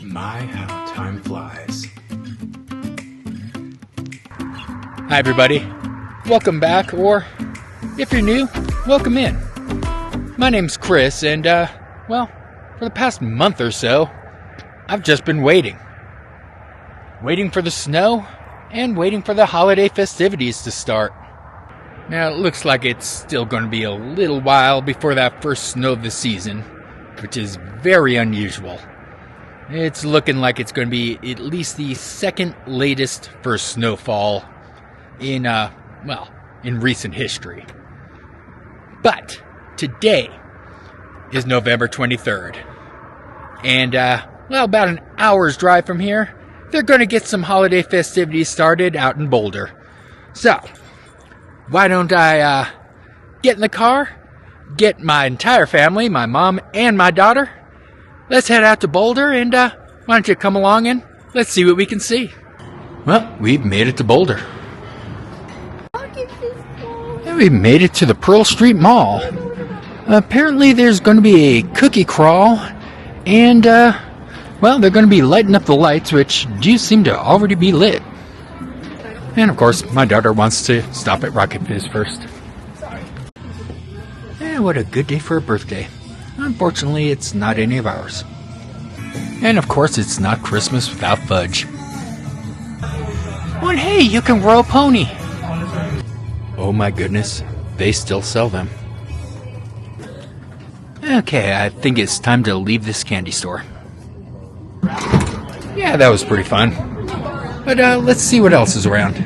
My, how time flies. Hi everybody, welcome back, or if you're new, welcome in. My name's Chris, and well, for the past month or so, I've just been waiting. Waiting for the snow, and waiting for the holiday festivities to start. Now, it looks like it's still going to be a little while before that first snow of the season, which is very unusual. It's looking like it's going to be at least the second latest first snowfall in recent history. But today is November 23rd. And, about an hour's drive from here, they're going to get some holiday festivities started out in Boulder. So, why don't I get in the car, get my entire family, my mom and my daughter. Let's head out to Boulder, and why don't you come along and let's see what we can see. Well, we've made it to Boulder. And we've made it to the Pearl Street Mall. Apparently there's going to be a cookie crawl, and they're going to be lighting up the lights, which do seem to already be lit. And of course, my daughter wants to stop at Rocket Fizz first. And what a good day for a birthday. Unfortunately, it's not any of ours. And of course, it's not Christmas without fudge. Oh, and hey, you can row a pony. Oh my goodness, they still sell them. Okay, I think it's time to leave this candy store. Yeah, that was pretty fun. But let's see what else is around.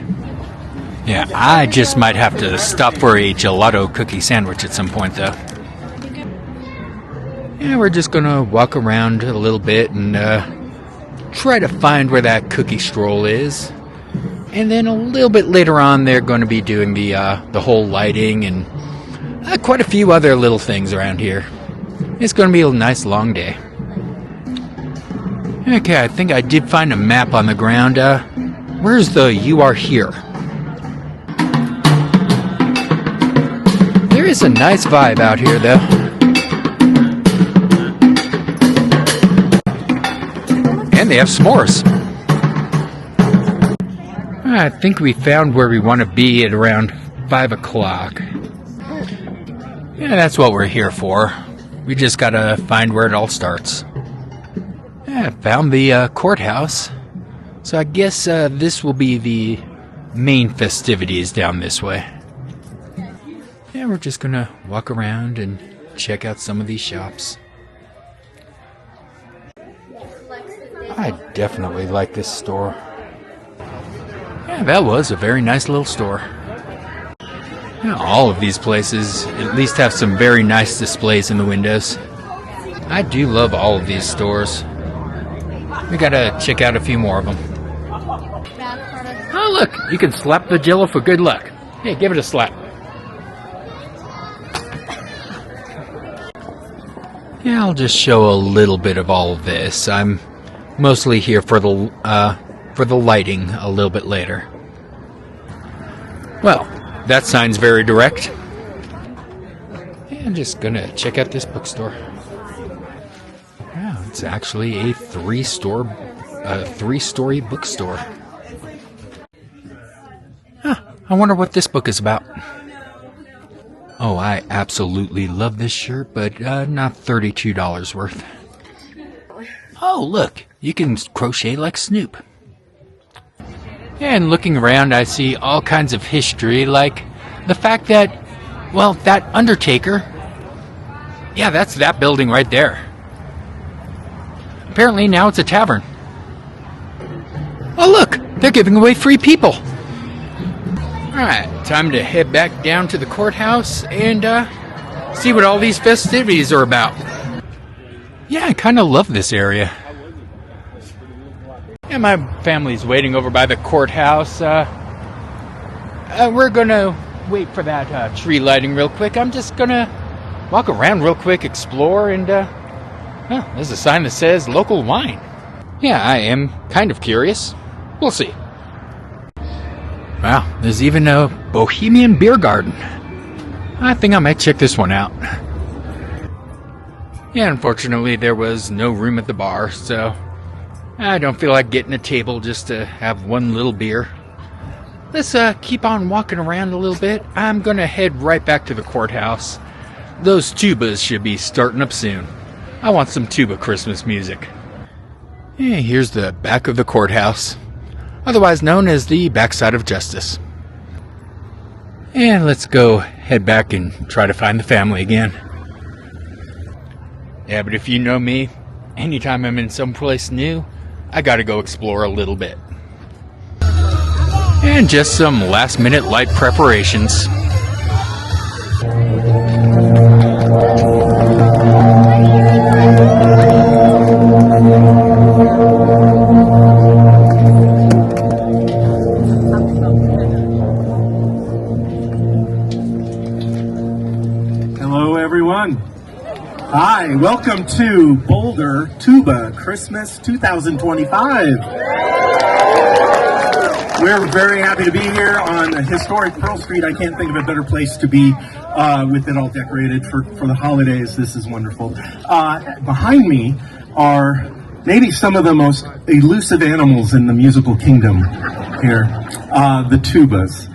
Yeah, I just might have to stop for a gelato cookie sandwich at some point, though. Yeah, we're just gonna walk around a little bit and try to find where that cookie stroll is. And then a little bit later on, they're going to be doing the whole lighting and quite a few other little things around here. It's going to be a nice long day. Okay, I think I did find a map on the ground. Where's the "You Are Here"? There is a nice vibe out here, though. And they have s'mores. I think we found where we want to be at around 5 o'clock. Yeah, that's what we're here for. We just gotta find where it all starts. Yeah, I found the courthouse. So I guess this will be the main festivities down this way. Yeah, we're just gonna walk around and check out some of these shops. I definitely like this store. Yeah, that was a very nice little store. Yeah, all of these places at least have some very nice displays in the windows. I do love all of these stores. We gotta check out a few more of them. Oh, look! You can slap the Jello for good luck. Hey, give it a slap. Yeah, I'll just show a little bit of all of this. I'm mostly here for the lighting a little bit later. Well, that sign's very direct. Yeah, I'm just gonna check out this bookstore. Wow, it's actually a three-story bookstore. Huh, I wonder what this book is about. Oh, I absolutely love this shirt, but not $32 worth. Oh, look, you can crochet like Snoop. And looking around, I see all kinds of history, like the fact that, well, that Undertaker, yeah, that's that building right there. Apparently now it's a tavern. Oh, look, they're giving away free people. Alright, time to head back down to the courthouse and see what all these festivities are about. Yeah, I kind of love this area. Yeah, my family's waiting over by the courthouse. We're gonna wait for that tree lighting real quick. I'm just gonna walk around real quick, explore, and there's a sign that says local wine. Yeah, I am kind of curious. We'll see. Wow, there's even a Bohemian beer garden. I think I might check this one out. Yeah, unfortunately there was no room at the bar, so I don't feel like getting a table just to have one little beer. Let's keep on walking around a little bit. I'm going to head right back to the courthouse. Those tubas should be starting up soon. I want some tuba Christmas music. Yeah, here's the back of the courthouse, otherwise known as the backside of justice. And let's go head back and try to find the family again. Yeah, but if you know me, anytime I'm in someplace new, I gotta go explore a little bit. And just some last-minute light preparations. Hello, everyone. Hi, welcome to Boulder Tuba Christmas 2025. We're very happy to be here on historic Pearl Street. I can't think of a better place to be with it all decorated for the holidays. This is wonderful. Behind me are maybe some of the most elusive animals in the musical kingdom here, the tubas.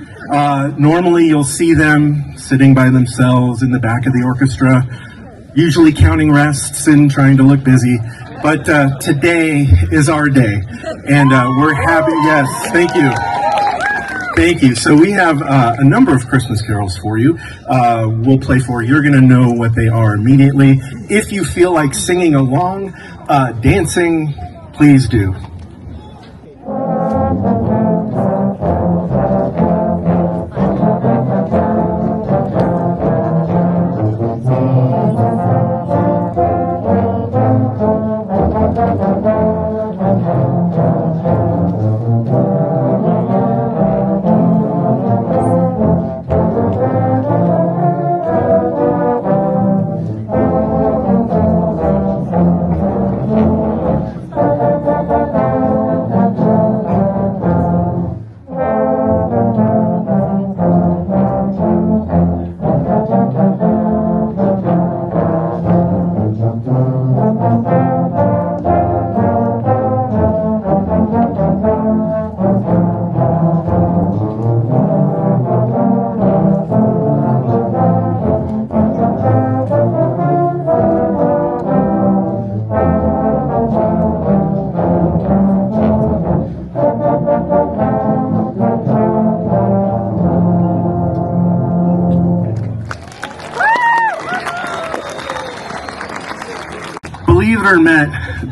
Normally you'll see them sitting by themselves in the back of the orchestra, usually counting rests and trying to look busy. But today is our day, and we're happy. Yes, thank you. Thank you. So we have a number of Christmas carols for you. We'll play for you. You're going to know what they are immediately. If you feel like singing along, dancing, please do.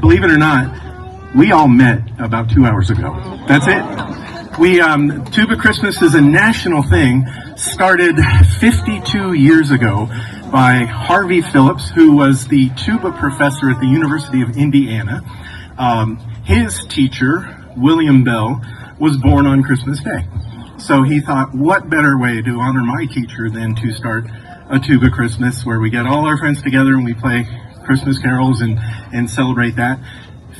Believe it or not, we all met about 2 hours ago. That's it. Tuba Christmas is a national thing, started 52 years ago by Harvey Phillips, who was the tuba professor at the University of Indiana. His teacher, William Bell, was born on Christmas Day. So he thought, what better way to honor my teacher than to start a Tuba Christmas where we get all our friends together and we play Christmas carols and celebrate that.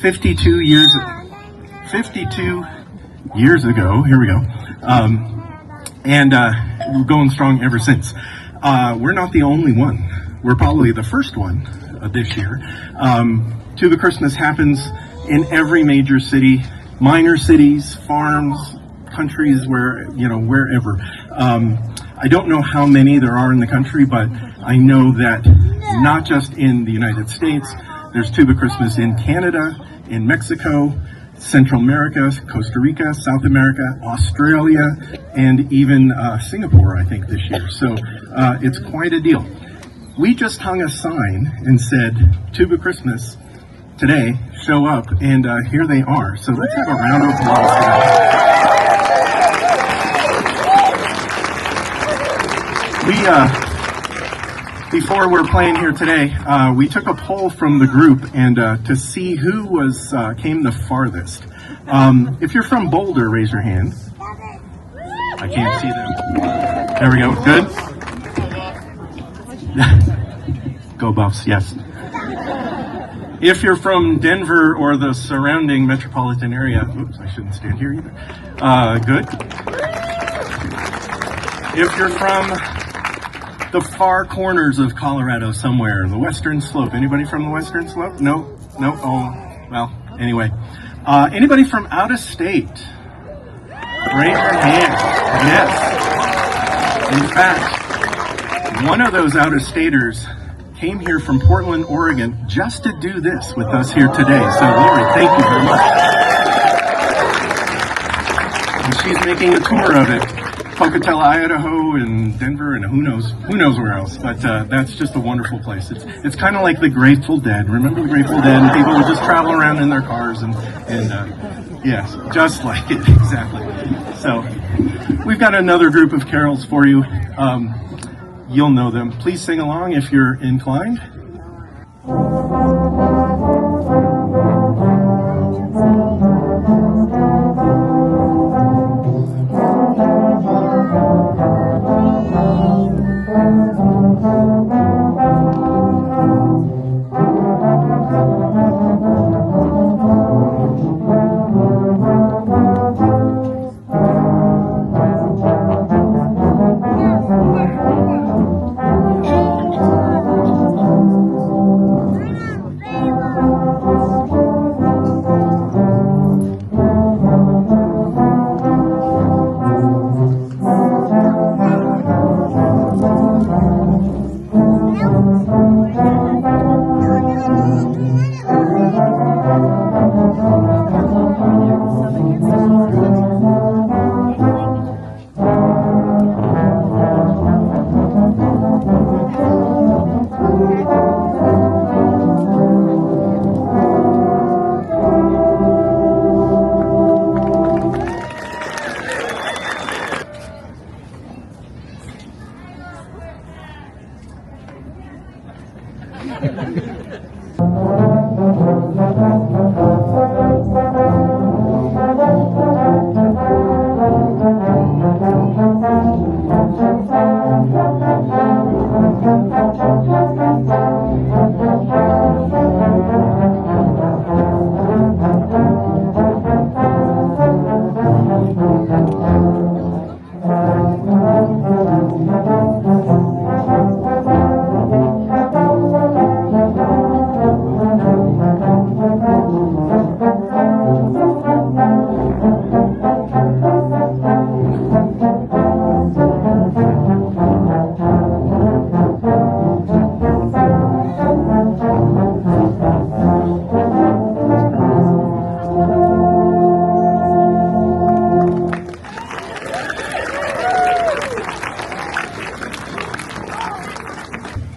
52 years ago, here we go, and we're going strong ever since. We're not the only one. We're probably the first one this year. Tuba Christmas happens in every major city, minor cities, farms, countries, wherever. I don't know how many there are in the country, but I know that not just in the United States, there's Tuba Christmas in Canada, in Mexico, Central America, Costa Rica, South America, Australia, and even Singapore, I think, this year. So it's quite a deal. We just hung a sign and said, Tuba Christmas today, show up, and here they are. So let's have a round of applause for that. Before we're playing here today, we took a poll from the group and to see who came the farthest. If you're from Boulder, raise your hand. I can't see them. There we go. Good. Go Buffs, yes. If you're from Denver or the surrounding metropolitan area, oops, I shouldn't stand here either. Good. If you're from the far corners of Colorado somewhere, the Western Slope. Anybody from the Western Slope? No? Oh, well, anyway, anybody from out of state? Raise your hand. Yes. In fact, one of those out-of-staters came here from Portland, Oregon, just to do this with us here today. So, Lori, thank you very much. And she's making a tour of it. Pocatello, Idaho, and Denver, and who knows where else. But that's just a wonderful place. It's kind of like the Grateful Dead. Remember the Grateful Dead? And people would just travel around in their cars and yes, just like it, exactly. So we've got another group of carols for you. You'll know them. Please sing along if you're inclined.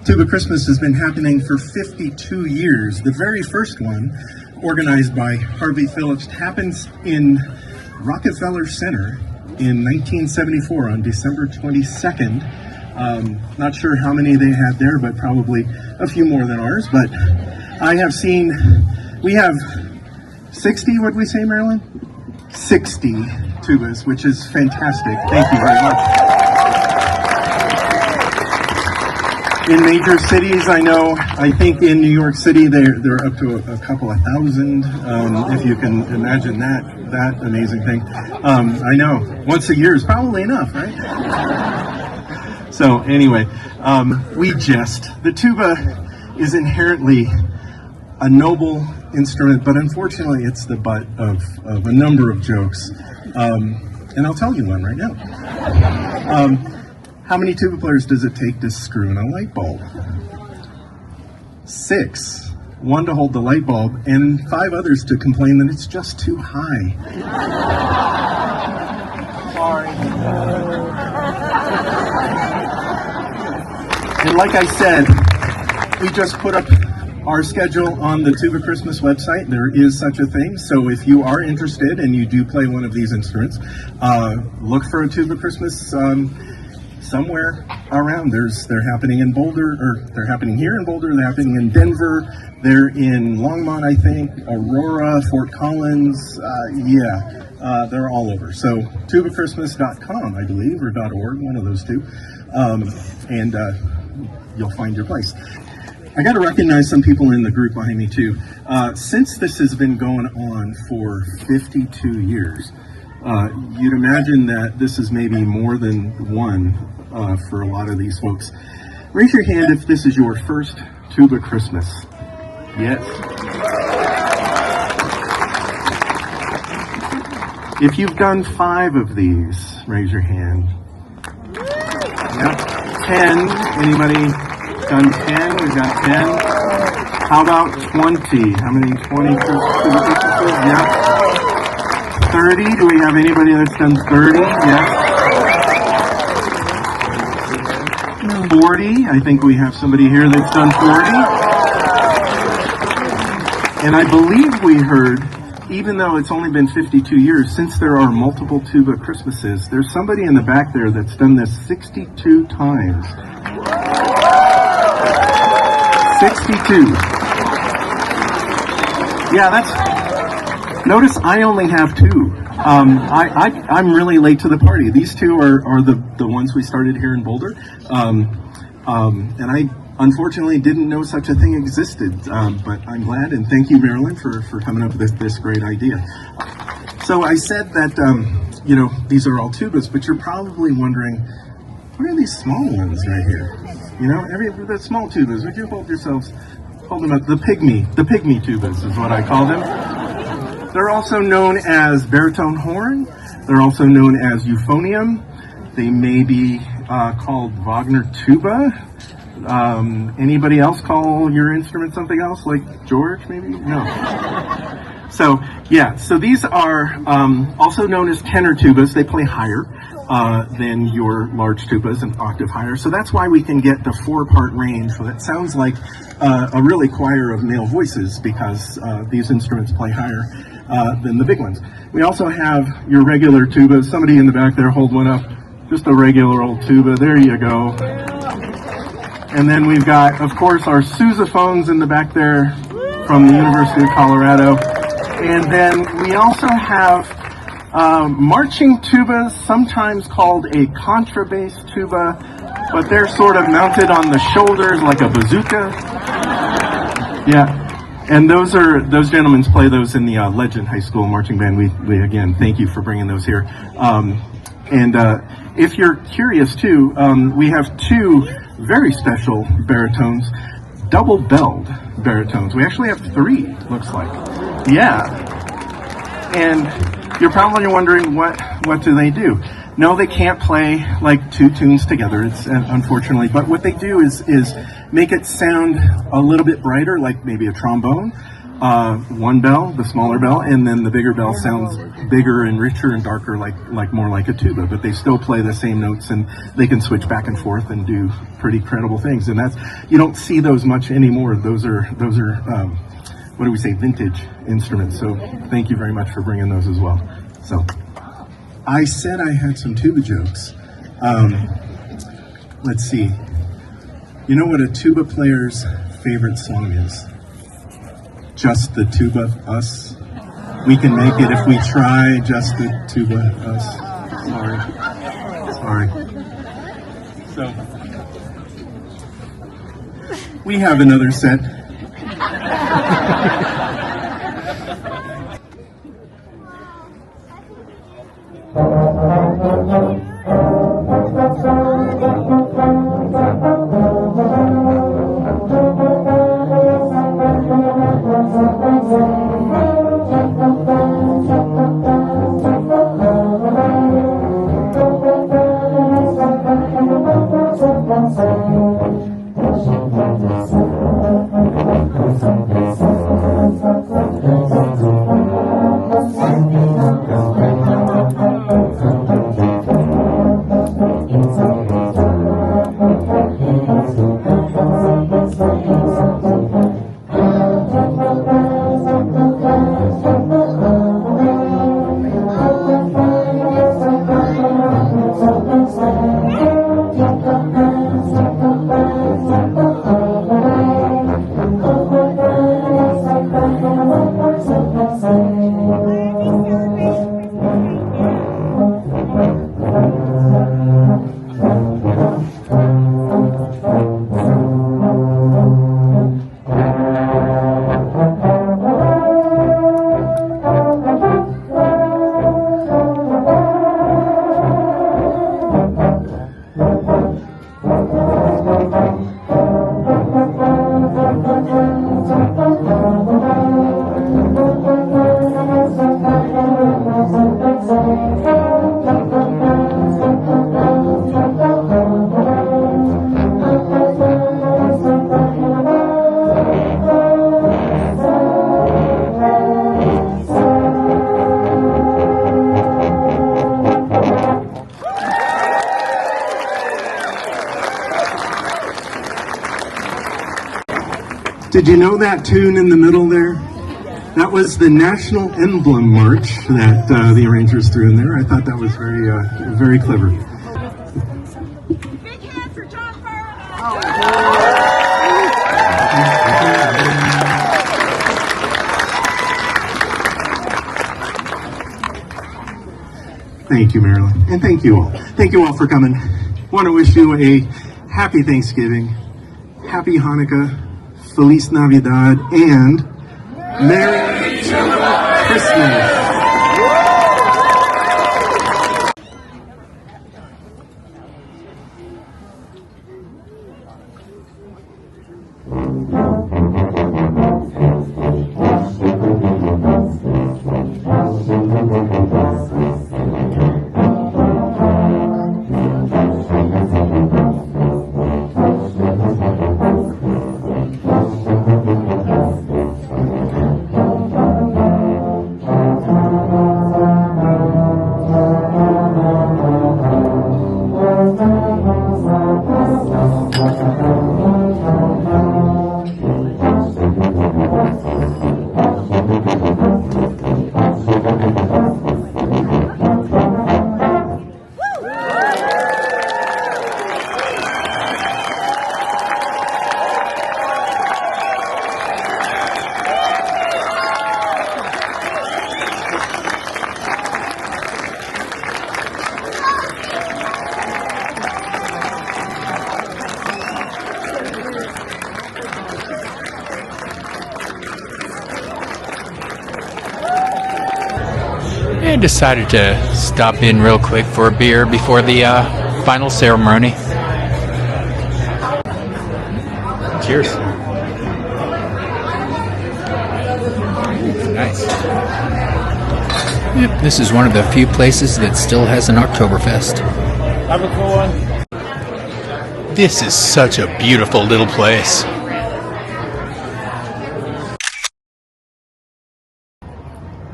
Tuba Christmas has been happening for 52 years. The very first one, organized by Harvey Phillips, happens in Rockefeller Center in 1974 on December 22nd. Not sure how many they had there, but probably a few more than ours. But I have seen, we have 60, what did we say, Marilyn? 60 tubas, which is fantastic. Thank you very much. In major cities, I think in New York City, they're up to a couple of thousand, if you can imagine that amazing thing. I know, once a year is probably enough, right? So anyway, we jest. The tuba is inherently a noble instrument, but unfortunately it's the butt of a number of jokes. And I'll tell you one right now. How many tuba players does it take to screw in a light bulb? 6. 1 to hold the light bulb, and 5 others to complain that it's just too high. Sorry. And like I said, we just put up our schedule on the Tuba Christmas website. There is such a thing. So if you are interested and you do play one of these instruments, look for a Tuba Christmas somewhere around. They're happening in Boulder, or they're happening here in Boulder, they're happening in Denver, they're in Longmont, I think, Aurora, Fort Collins, they're all over. So tubachristmas.com, I believe, or .org, one of those two, and you'll find your place. I got to recognize some people in the group behind me too. Since this has been going on for 52 years, you'd imagine that this is maybe more than one for a lot of these folks. Raise your hand if this is your first Tuba Christmas. Yes. If you've done 5 of these, raise your hand. Yep. 10. Anybody done 10? We've got 10. How about 20? How many 20 tuba pieces? Yep. 30. Do we have anybody that's done 30? Yes. 40. I think we have somebody here that's done 40. And I believe we heard, even though it's only been 52 years, since there are multiple tuba Christmases, there's somebody in the back there that's done this 62 times. 62. Yeah, notice I only have 2. I'm really late to the party. These 2 are the ones we started here in Boulder. And I unfortunately didn't know such a thing existed, but I'm glad, and thank you, Marilyn, for coming up with this great idea. So I said that, these are all tubas, but you're probably wondering, what are these small ones right here? The small tubas, would you hold them up, the pygmy tubas is what I call them. They're also known as baritone horn. They're also known as euphonium. They may be called Wagner tuba. Anybody else call your instrument something else, like George, maybe? No. So these are also known as tenor tubas. They play higher than your large tubas, an octave higher. So that's why we can get the 4-part range. So that sounds like a really choir of male voices, because these instruments play higher than the big ones. We also have your regular tubas. Somebody in the back there, hold one up. Just a regular old tuba. There you go. And then we've got, of course, our sousaphones in the back there from the University of Colorado. And then we also have marching tubas, sometimes called a contrabass tuba, but they're sort of mounted on the shoulders like a bazooka. Yeah. And those gentlemen play those in the Legend High School marching band. We again, thank you for bringing those here. If you're curious too, we have 2 very special baritones, double-belled baritones. We actually have 3, looks like. Yeah. And you're probably wondering, what do they do? No, they can't play like 2 tunes together, it's unfortunately. But what they do is make it sound a little bit brighter, like maybe a trombone. 1 bell, the smaller bell, and then the bigger bell sounds bigger and richer and darker, like more like a tuba. But they still play the same notes, and they can switch back and forth and do pretty credible things. And you don't see those much anymore. Those are what do we say, vintage instruments. So thank you very much for bringing those as well. So I said I had some tuba jokes. Let's see. You know what a tuba player's favorite song is? Just the tuba us. We can make it if we try. Just the tuba us. Sorry. So we have another set. Did you know that tune in the middle there? That was the national emblem march that the arrangers threw in there. I thought that was very clever. Big hand for John Burrow. Thank you, Marilyn, and thank you all. Thank you all for coming. Want to wish you a happy Thanksgiving, happy Hanukkah, Feliz Navidad, and Merry Christmas. And decided to stop in real quick for a beer before the final ceremony. Cheers. Nice. Yep, this is one of the few places that still has an Oktoberfest. Have a cool one. This is such a beautiful little place.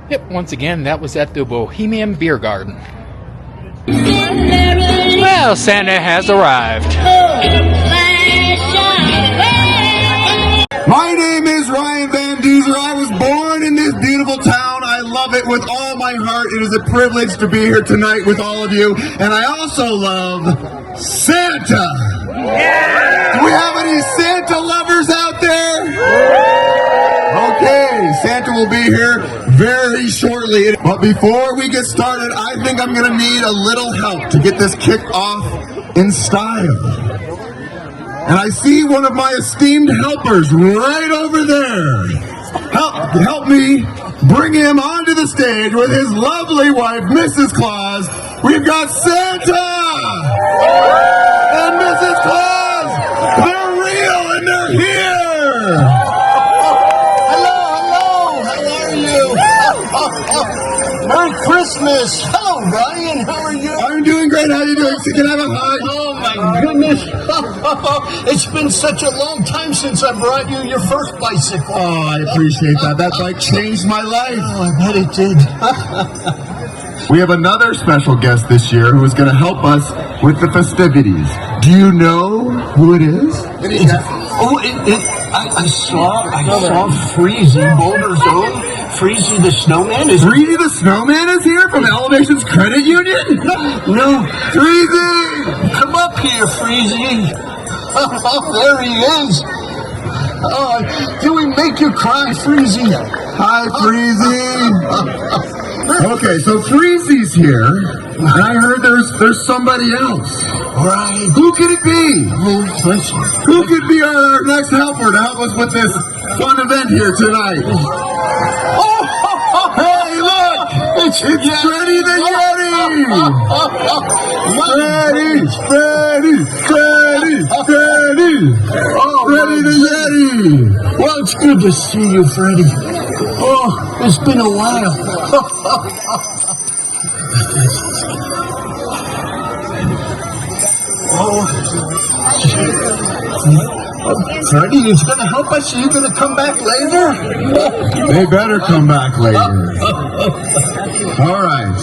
Yep, once again, that was at the Bohemian Beer Garden. Well, Santa has arrived. My name is Ryan Van Duzer. I was born in this beautiful town. I love it with all my heart. It is a privilege to be here tonight with all of you. And I also love Santa. Do we have any Santa lovers out there? Okay, Santa will be here very shortly. But before we get started, I think I'm going to need a little help to get this kicked off in style. And I see one of my esteemed helpers right over there. Help me bring him onto the stage with his lovely wife, Mrs. Claus. We've got Santa and Mrs. Claus. They're real and they're here. Merry Christmas! Hello, Ryan. How are you? I'm doing great. How are you doing? Can I have a hug? Oh my goodness! It's been such a long time since I brought you your first bicycle. Oh, I appreciate that. That bike changed my life. Oh, I bet it did. We have another special guest this year who is going to help us with the festivities. Do you know who it is? I saw Freezy, Boulder's own Freezy the Snowman. Freezy the Snowman is here from Elevations Credit Union? No, Freezy! come up here, Freezy. There he is. Do we make you cry, Freezy? Hi, Freezy. Okay, so Freezy's here, and I heard there's somebody else. Right. Who could it be? Who could be our next helper to help us with this fun event here tonight? Oh, Hey, look! It's Freddy the Yeti! Freddy! Oh, Freddy the Yeti! well, it's good to see you, Freddy. Oh, it's been a while. Freddy is going to help us. Are you going to come back later? They better come back later. All right.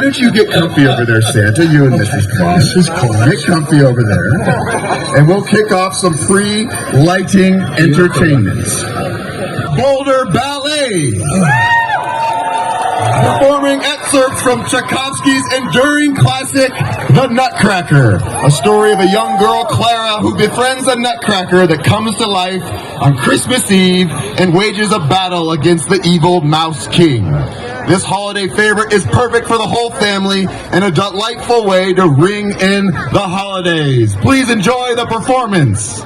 Why don't you get comfy over there, Santa, you and Mrs. Claus. Get comfy over there. And we'll kick off some pre-lighting entertainments. Boulder Ballet. Performing excerpts from Tchaikovsky's enduring classic, The Nutcracker, a story of a young girl, Clara, who befriends a nutcracker that comes to life on Christmas Eve and wages a battle against the evil Mouse King. This holiday favorite is perfect for the whole family and a delightful way to ring in the holidays. Please enjoy the performance.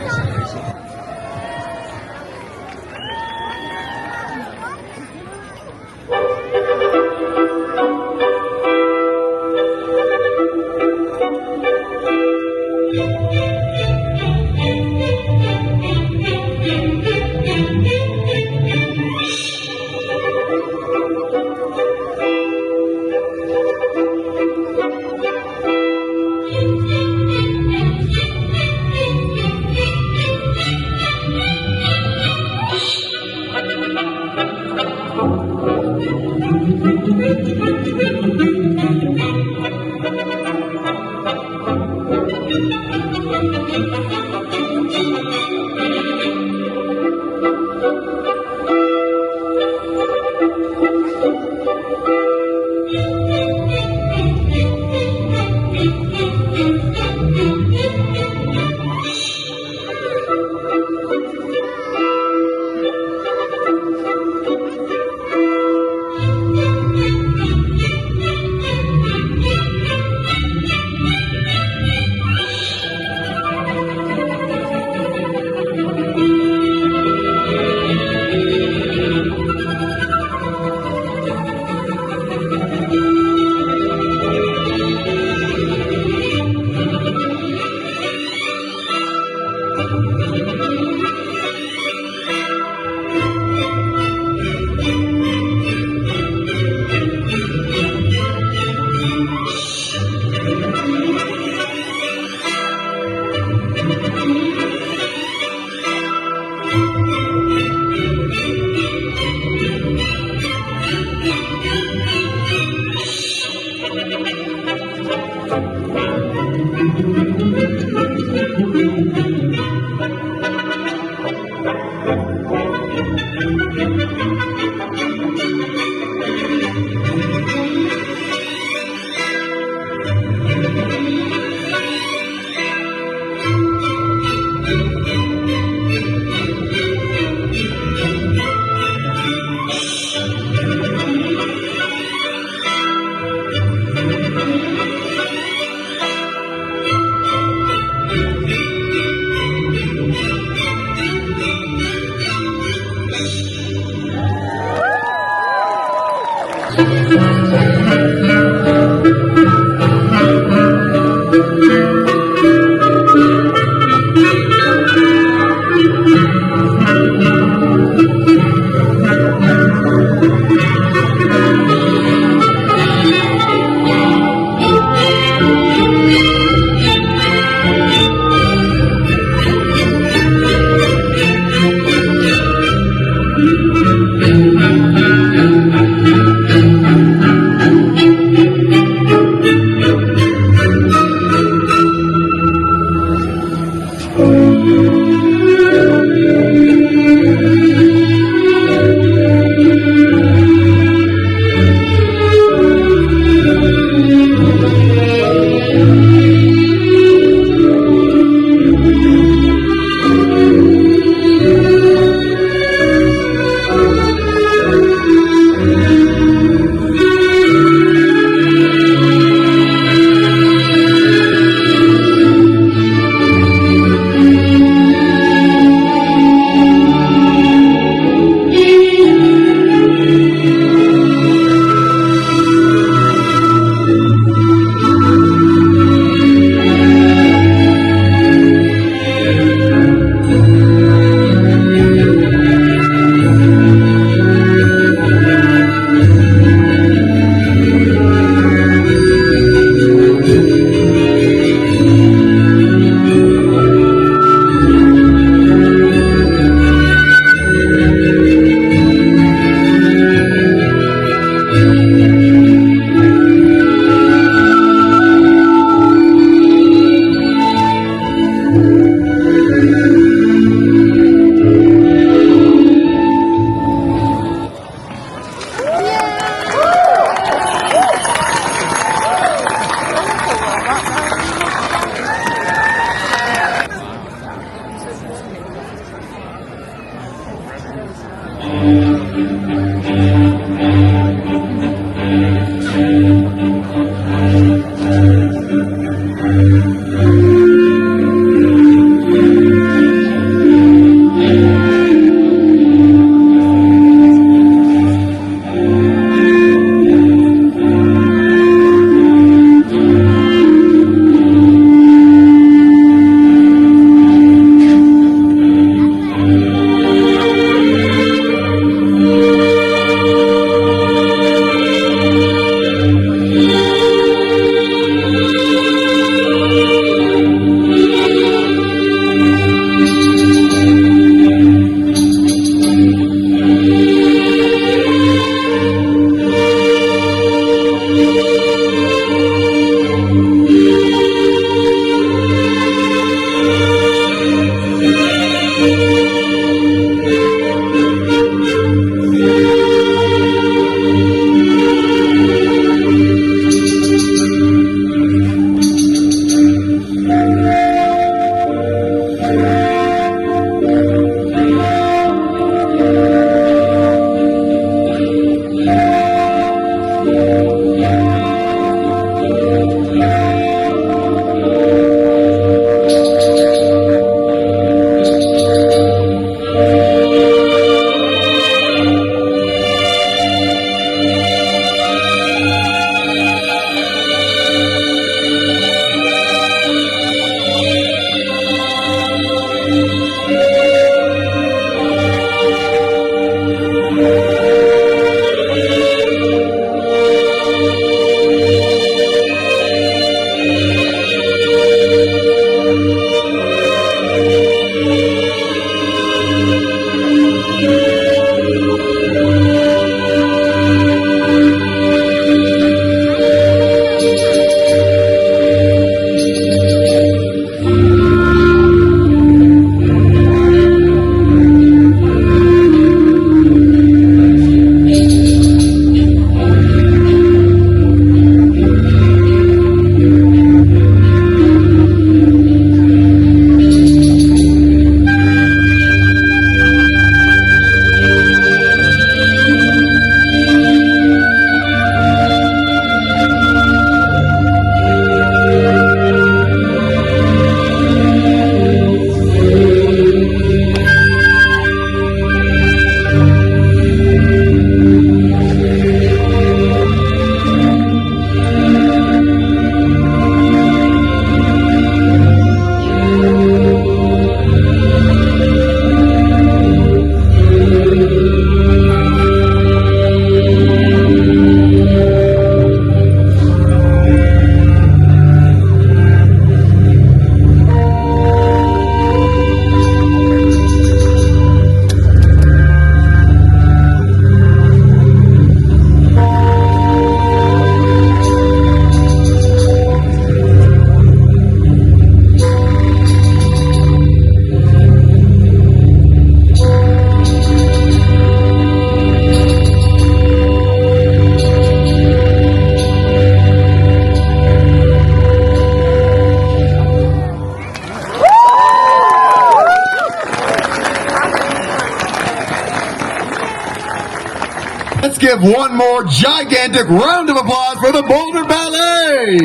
give one more gigantic round of applause for the Boulder Ballet.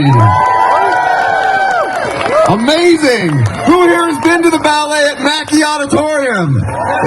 Amazing! Who here has been to the ballet at Mackey Auditorium?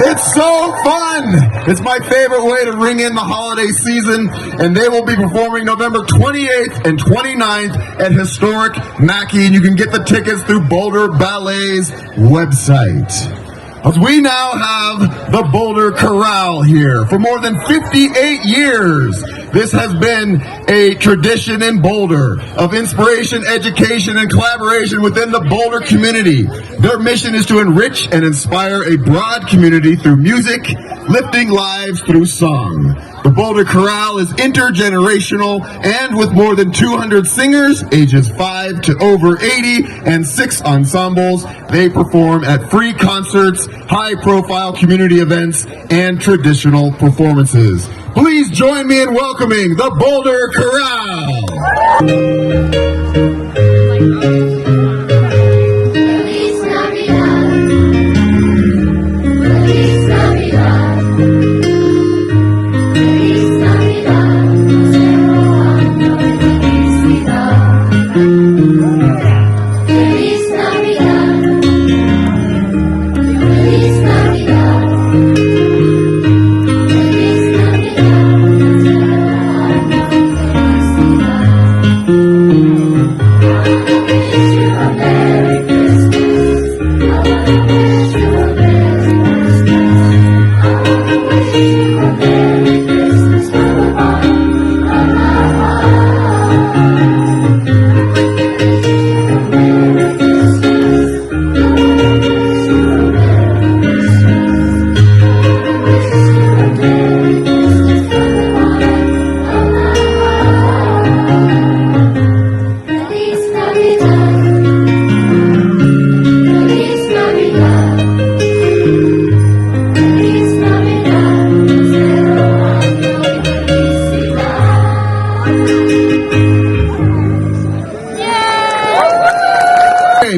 It's so fun! It's my favorite way to ring in the holiday season, and they will be performing November 28th and 29th at historic Mackey, and you can get the tickets through Boulder Ballet's website. As we now have the Boulder Chorale here. For more than 58 years, this has been a tradition in Boulder of inspiration, education, and collaboration within the Boulder community. Their mission is to enrich and inspire a broad community through music, lifting lives through song. The Boulder Chorale is intergenerational, and with more than 200 singers, ages 5 to over 80, and 6 ensembles, they perform at free concerts, high-profile community events, and traditional performances. Please join me in welcoming the Boulder Chorale.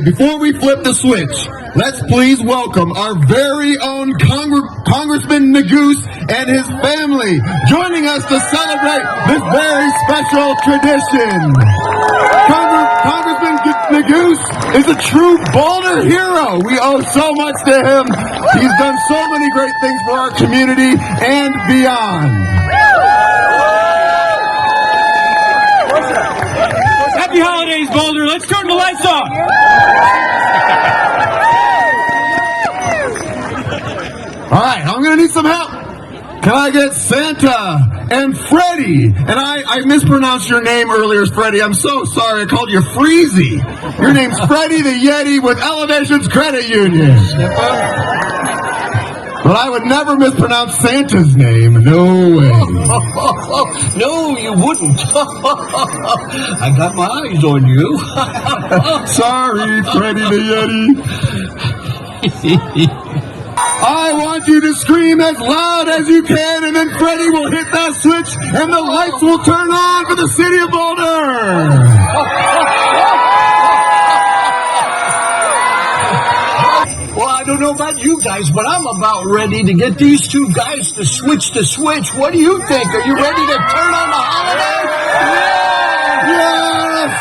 Before we flip the switch, let's please welcome our very own Congressman Nagoose and his family joining us to celebrate this very special tradition. Congressman Nagoose is a true Boulder hero. We owe so much to him. He's done so many great things for our community and beyond. Happy holidays, Boulder. Let's turn the lights off. All right, I'm going to need some help. Can I get Santa and Freddie? And I mispronounced your name earlier, Freddie. I'm so sorry. I called you Freezy. Your name's Freddie the Yeti with Elevations Credit Union. But I would never mispronounce Santa's name. No way. No, you wouldn't. I got my eyes on you. Sorry, Freddie the Yeti. I want you to scream as loud as you can, and then Freddie will hit that switch, and the lights will turn on for the city of Boulder. Well, I don't know about you guys, but I'm about ready to get these two guys to switch the switch. What do you think? Are you ready to turn on the holiday? Yes!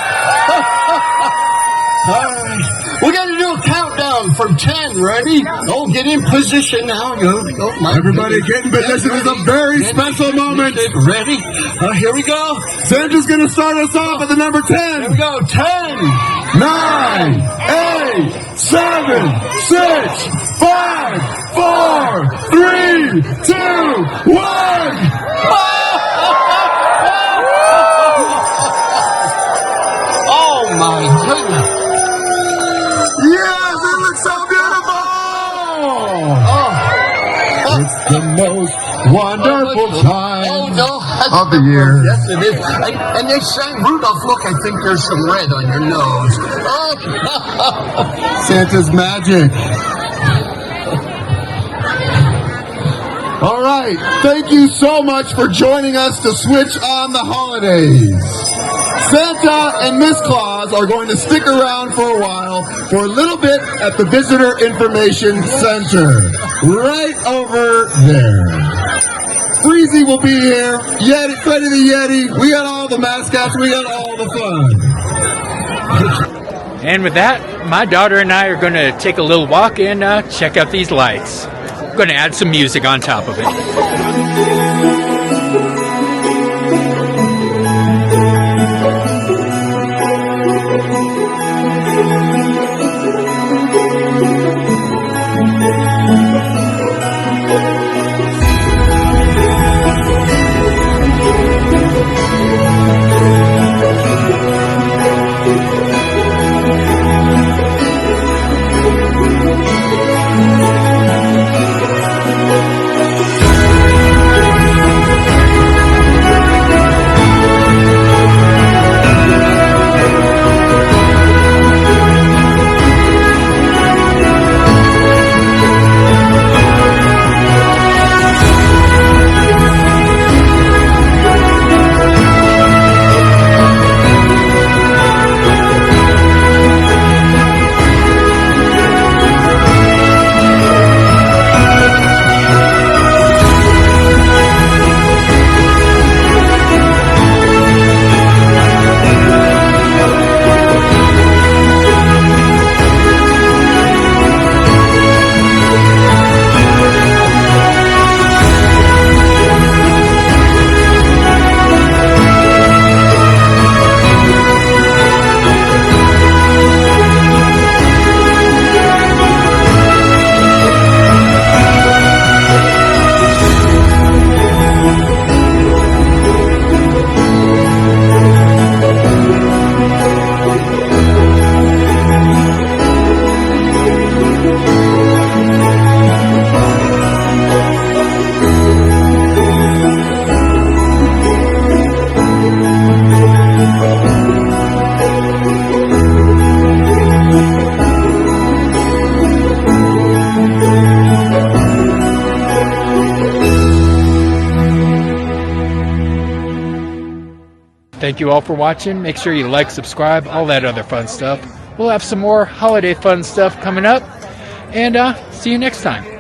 All right. We're going to do a countdown from 10. Ready? Oh, get in position now. Everybody get in position. It's a very special moment. Ready? Here we go. Santa's going to start us off at the number 10. Here we go. 10, 9, 8, 7, 6, 5, 4, 3, 2, 1. Oh, my goodness. Yes, it looks so beautiful! It's the most wonderful time of the year. Yes, it is. And they sang Rudolph, look, I think there's some red on your nose. Oh. Santa's magic. All right, thank you so much for joining us to switch on the holidays. Santa and Miss Claus are going to stick around for a while for a little bit at the Visitor Information Center, right over there. Freezy will be here. Yeti, Freddy the Yeti. We got all the mascots. We got all the fun. And with that, my daughter and I are going to take a little walk and check out these lights. I'm going to add some music on top of it. Thank you all for watching. Make sure you like, subscribe, all that other fun stuff. We'll have some more holiday fun stuff coming up. And see you next time.